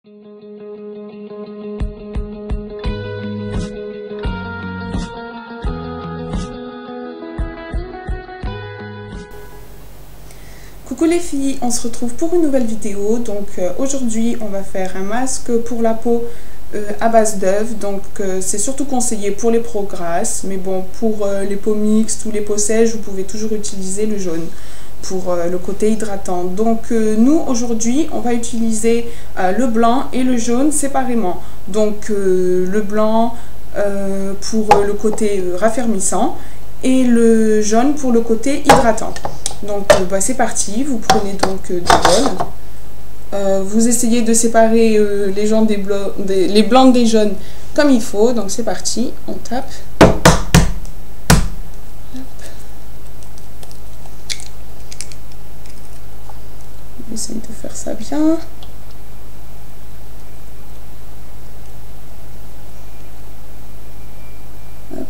Coucou les filles, on se retrouve pour une nouvelle vidéo. Donc aujourd'hui on va faire un masque pour la peau à base d'œuf. Donc c'est surtout conseillé pour les peaux grasses, mais bon, pour les peaux mixtes ou les peaux sèches, vous pouvez toujours utiliser le jaune pour le côté hydratant. Donc nous aujourd'hui on va utiliser le blanc et le jaune séparément. Donc le blanc pour le côté raffermissant et le jaune pour le côté hydratant. Donc c'est parti, vous prenez donc des bols, vous essayez de séparer les blancs des jaunes comme il faut. Donc c'est parti, on tape. On essaye de faire ça bien. Hop.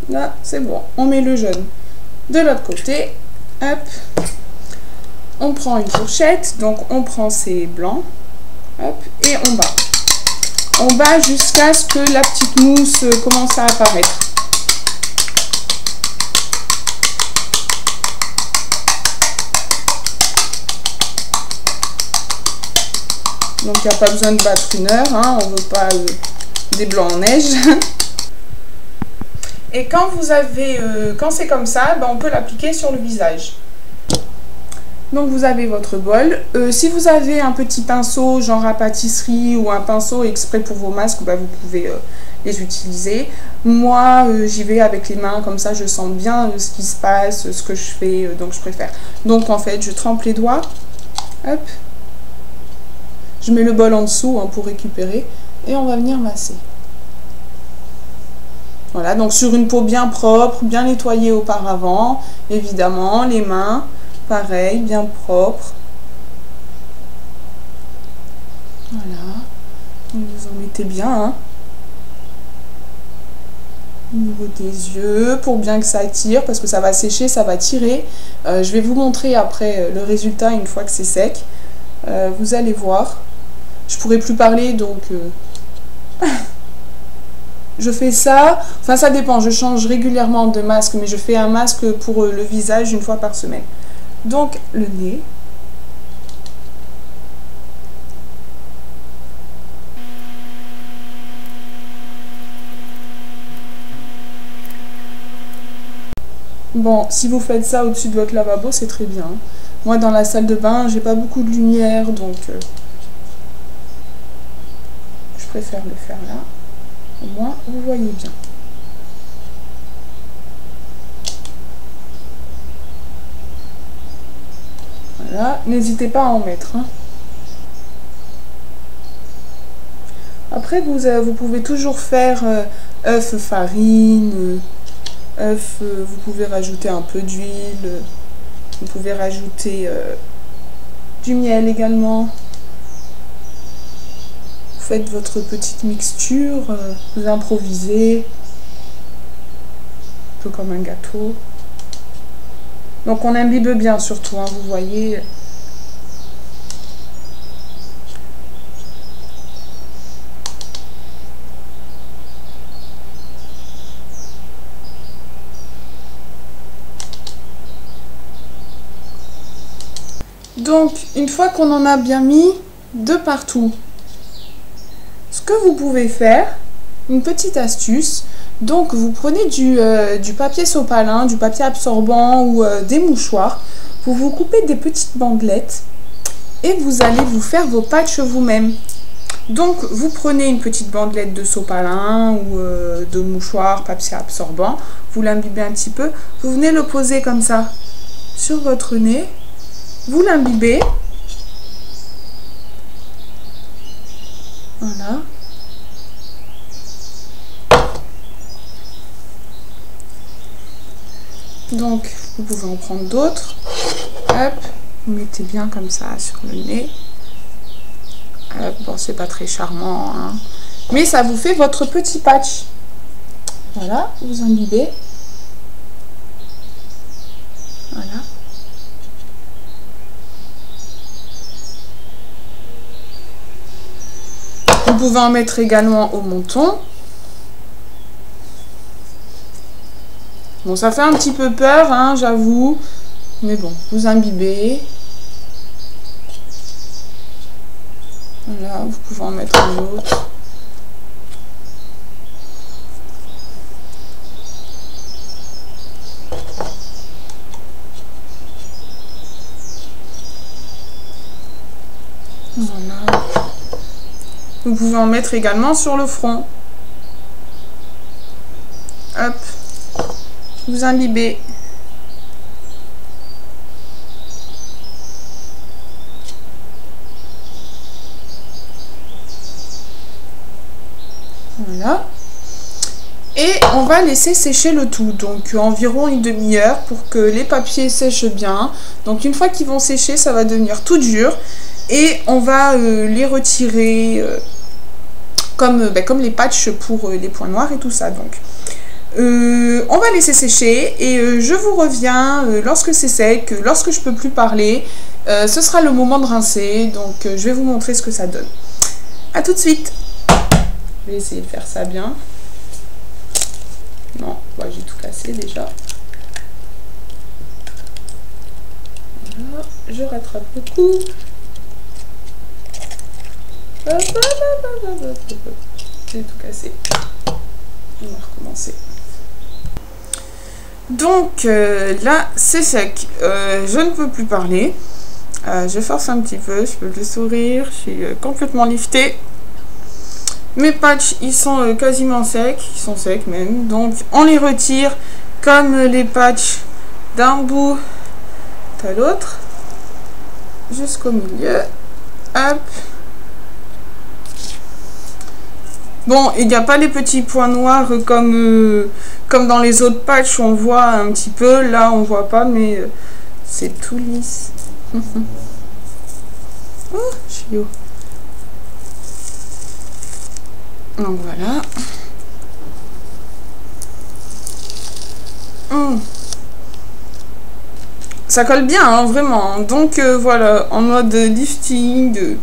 Là, c'est bon. On met le jaune de l'autre côté. Hop. On prend une fourchette. Donc, on prend ces blancs. Hop. Et on bat. On bat jusqu'à ce que la petite mousse commence à apparaître. Donc, il n'y a pas besoin de battre une heure. Hein. On ne veut pas des blancs en neige. Et quand quand c'est comme ça, on peut l'appliquer sur le visage. Donc vous avez votre bol. Si vous avez un petit pinceau genre à pâtisserie ou un pinceau exprès pour vos masques, vous pouvez les utiliser. Moi j'y vais avec les mains, comme ça je sens bien ce qui se passe, ce que je fais, donc je préfère. Donc en fait je trempe les doigts. Hop. Je mets le bol en dessous pour récupérer et on va venir masser. Voilà, donc sur une peau bien propre, bien nettoyée auparavant, évidemment, les mains, pareil, bien propres. Voilà, donc vous en mettez bien, au niveau des yeux, pour bien que ça tire, parce que ça va sécher, ça va tirer. Je vais vous montrer après le résultat une fois que c'est sec. Vous allez voir. Je pourrai plus parler, donc... Je fais ça, enfin ça dépend, je change régulièrement de masque, mais je fais un masque pour le visage une fois par semaine. Donc le nez. Bon, si vous faites ça au-dessus de votre lavabo, c'est très bien. Moi dans la salle de bain, j'ai pas beaucoup de lumière, donc je préfère le faire là. Au moins, vous voyez bien. Voilà, n'hésitez pas à en mettre. Après, vous pouvez toujours faire œuf, farine, œuf, vous pouvez rajouter un peu d'huile, vous pouvez rajouter du miel également. Faites votre petite mixture, vous improvisez, un peu comme un gâteau. Donc on imbibe bien surtout, vous voyez. Donc une fois qu'on en a bien mis de partout, ce que vous pouvez faire, une petite astuce, donc vous prenez du papier sopalin, du papier absorbant ou des mouchoirs, vous coupez des petites bandelettes et vous allez vous faire vos patchs vous-même. Donc vous prenez une petite bandelette de sopalin ou de mouchoir, papier absorbant, vous l'imbibez un petit peu, vous venez le poser comme ça sur votre nez, vous l'imbibez. Voilà. Donc, vous pouvez en prendre d'autres. Hop, vous mettez bien comme ça sur le nez. Hop, bon, c'est pas très charmant, mais ça vous fait votre petit patch. Voilà, vous imbibez. Voilà. Vous pouvez en mettre également au menton. Bon, ça fait un petit peu peur, hein, j'avoue. Mais bon, vous imbibez. Voilà, vous pouvez en mettre un autre. Voilà. Vous pouvez en mettre également sur le front. Hop. Vous imbibez. Voilà. Et on va laisser sécher le tout, donc environ une demi-heure pour que les papiers sèchent bien. Donc une fois qu'ils vont sécher, ça va devenir tout dur. Et on va les retirer comme les patchs pour les points noirs et tout ça. Donc on va laisser sécher et je vous reviens lorsque c'est sec, lorsque je peux plus parler. Ce sera le moment de rincer, donc je vais vous montrer ce que ça donne. A tout de suite. Je vais essayer de faire ça bien. Non, ouais, j'ai tout cassé déjà. Voilà, je rattrape le coup. J'ai tout cassé. On va recommencer. Donc là, c'est sec. Je ne peux plus parler. Je force un petit peu, je peux plus sourire. Je suis complètement liftée. Mes patchs, ils sont quasiment secs. Ils sont secs même. Donc, on les retire comme les patchs d'un bout à l'autre. Jusqu'au milieu. Hop. Bon, il n'y a pas les petits points noirs comme dans les autres patchs, on voit un petit peu. Là, on voit pas, mais c'est tout lisse. Oh, je suis haut. Donc voilà. Ça colle bien, hein, vraiment. Donc voilà, en mode lifting.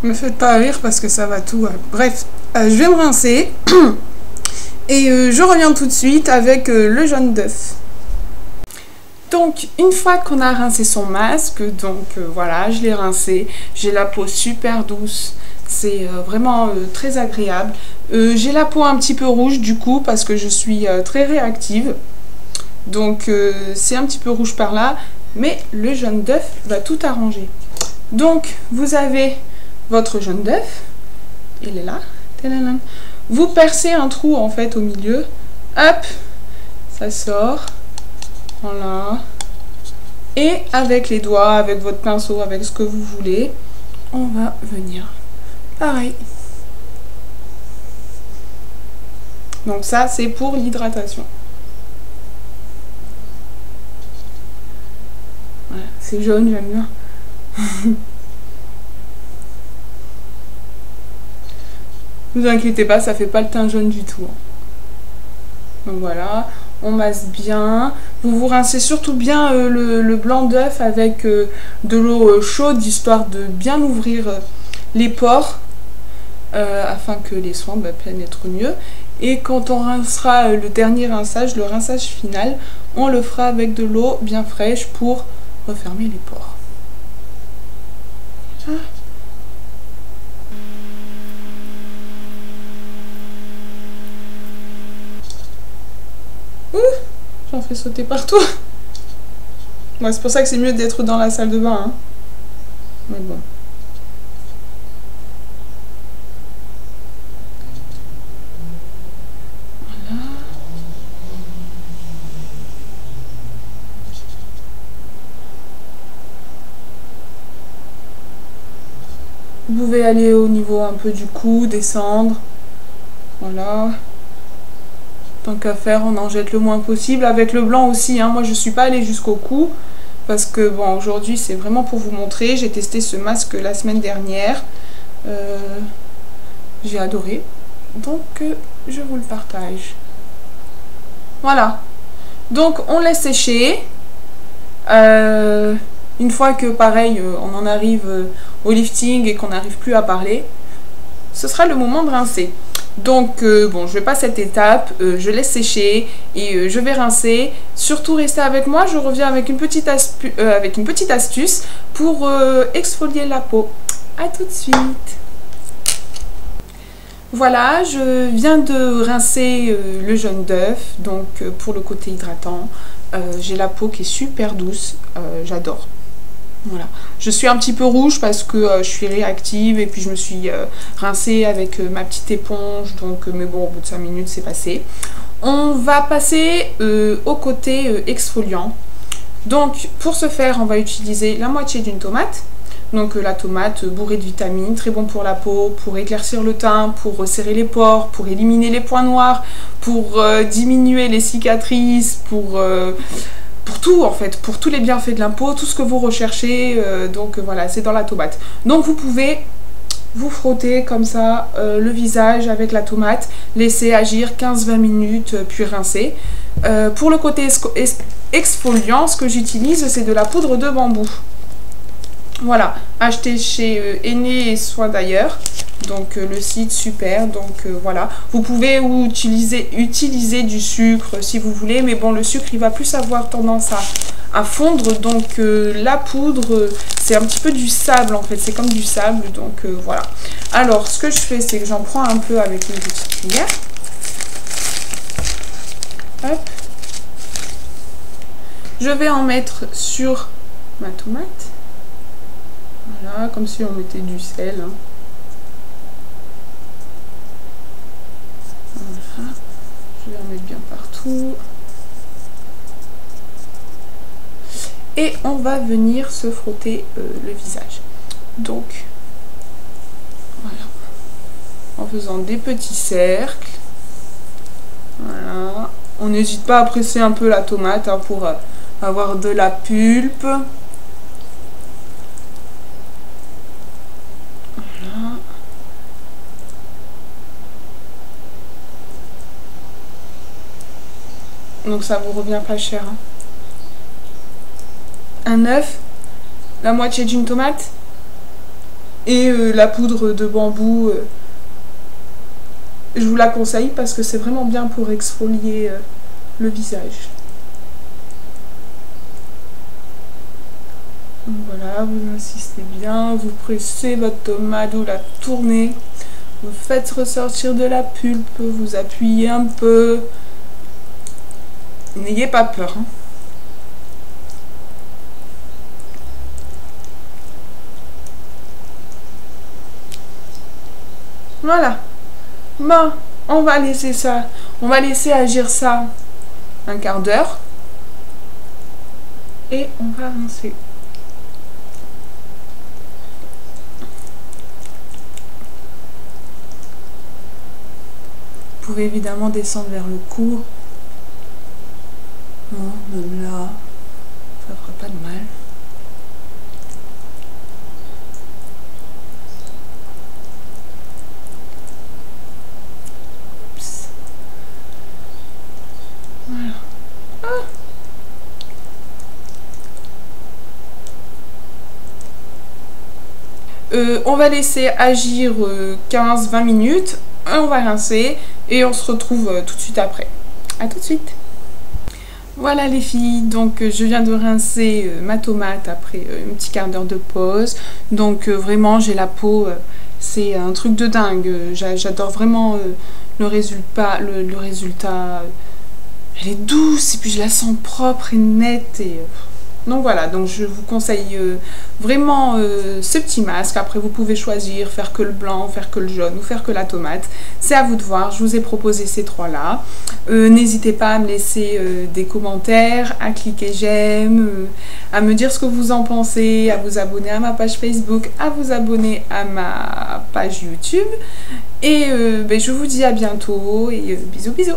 Me faites pas rire parce que ça va tout. Bref, je vais me rincer. Et je reviens tout de suite avec le jaune d'œuf. Donc, une fois qu'on a rincé son masque, donc voilà, je l'ai rincé. J'ai la peau super douce. C'est vraiment très agréable. J'ai la peau un petit peu rouge du coup parce que je suis très réactive. Donc, c'est un petit peu rouge par là. Mais le jaune d'œuf va tout arranger. Donc, vous avez votre jaune d'œuf. Il est là. Vous percez un trou en fait au milieu. Hop, ça sort. Voilà. Et avec les doigts, avec votre pinceau, avec ce que vous voulez, on va venir pareil. Donc ça, c'est pour l'hydratation. Voilà, c'est jaune, j'aime bien. Ne vous inquiétez pas, ça fait pas le teint jaune du tout. Donc voilà, on masse bien. Vous vous rincez surtout bien le blanc d'œuf avec de l'eau chaude, histoire de bien ouvrir les pores, afin que les soins pénètrent mieux. Et quand on rincera le dernier rinçage, le rinçage final, on le fera avec de l'eau bien fraîche pour refermer les pores. Ah. J'en fais sauter partout. Ouais, c'est pour ça que c'est mieux d'être dans la salle de bain. Hein. Mais bon. Voilà. Vous pouvez aller au niveau un peu du cou, descendre. Voilà. Tant qu'à faire, on en jette le moins possible. Avec le blanc aussi, hein. Moi je suis pas allée jusqu'au cou. Parce que bon, aujourd'hui c'est vraiment pour vous montrer. J'ai testé ce masque la semaine dernière. J'ai adoré. Donc je vous le partage. Voilà. Donc on laisse sécher. Une fois que pareil, on en arrive au lifting et qu'on n'arrive plus à parler, ce sera le moment de rincer. Donc bon, je vais pas cette étape, je laisse sécher et je vais rincer. Surtout restez avec moi, je reviens avec une petite astuce pour exfolier la peau. A tout de suite. Voilà, je viens de rincer le jaune d'œuf, donc pour le côté hydratant. J'ai la peau qui est super douce, j'adore. Voilà. Je suis un petit peu rouge parce que je suis réactive et puis je me suis rincée avec ma petite éponge, donc mais bon, au bout de 5 minutes c'est passé. On va passer au côté exfoliant. Donc pour ce faire, on va utiliser la moitié d'une tomate. Donc la tomate bourrée de vitamines, très bon pour la peau, pour éclaircir le teint, pour resserrer les pores, pour éliminer les points noirs, pour diminuer les cicatrices, pour tout en fait, pour tous les bienfaits de la peau, tout ce que vous recherchez, donc voilà, c'est dans la tomate. Donc vous pouvez vous frotter comme ça le visage avec la tomate, laisser agir 15-20 minutes, puis rincer. Pour le côté exfoliant, ce que j'utilise, c'est de la poudre de bambou. Voilà, acheté chez Aîné et Soin d'ailleurs, donc le site super, donc voilà. Vous pouvez utiliser du sucre si vous voulez, mais bon, le sucre il va plus avoir tendance à fondre, donc la poudre c'est un petit peu du sable en fait, c'est comme du sable, donc voilà. Alors ce que je fais, c'est que j'en prends un peu avec une petite cuillère. Hop. Je vais en mettre sur ma tomate. Voilà, comme si on mettait du sel. Hein. Voilà. Je vais en mettre bien partout. Et on va venir se frotter le visage. Donc, voilà. En faisant des petits cercles. Voilà. On n'hésite pas à presser un peu la tomate hein, pour avoir de la pulpe. Donc ça vous revient pas cher. Hein. Un œuf, la moitié d'une tomate et la poudre de bambou. Je vous la conseille parce que c'est vraiment bien pour exfolier le visage. Donc voilà, vous insistez bien, vous pressez votre tomate, vous la tournez, vous faites ressortir de la pulpe, vous appuyez un peu. N'ayez pas peur. Hein. Voilà. Bon, on va laisser ça. On va laisser agir ça un quart d'heure. Et on va rincer. Vous pouvez évidemment descendre vers le cou. Bon, même là, ça fera pas de mal. Oups. Voilà. Ah. On va laisser agir 15-20 minutes. On va rincer et on se retrouve tout de suite après. A tout de suite. Voilà les filles, donc je viens de rincer ma tomate après un petit quart d'heure de pause. Donc vraiment j'ai la peau, c'est un truc de dingue. J'adore vraiment le résultat. Le résultat, elle est douce et puis je la sens propre et nette. Et donc voilà, donc je vous conseille vraiment ce petit masque. Après vous pouvez choisir, faire que le blanc, faire que le jaune ou faire que la tomate. C'est à vous de voir, je vous ai proposé ces trois là. N'hésitez pas à me laisser des commentaires, à cliquer j'aime, à me dire ce que vous en pensez, à vous abonner à ma page Facebook, à vous abonner à ma page YouTube. Et je vous dis à bientôt et bisous bisous.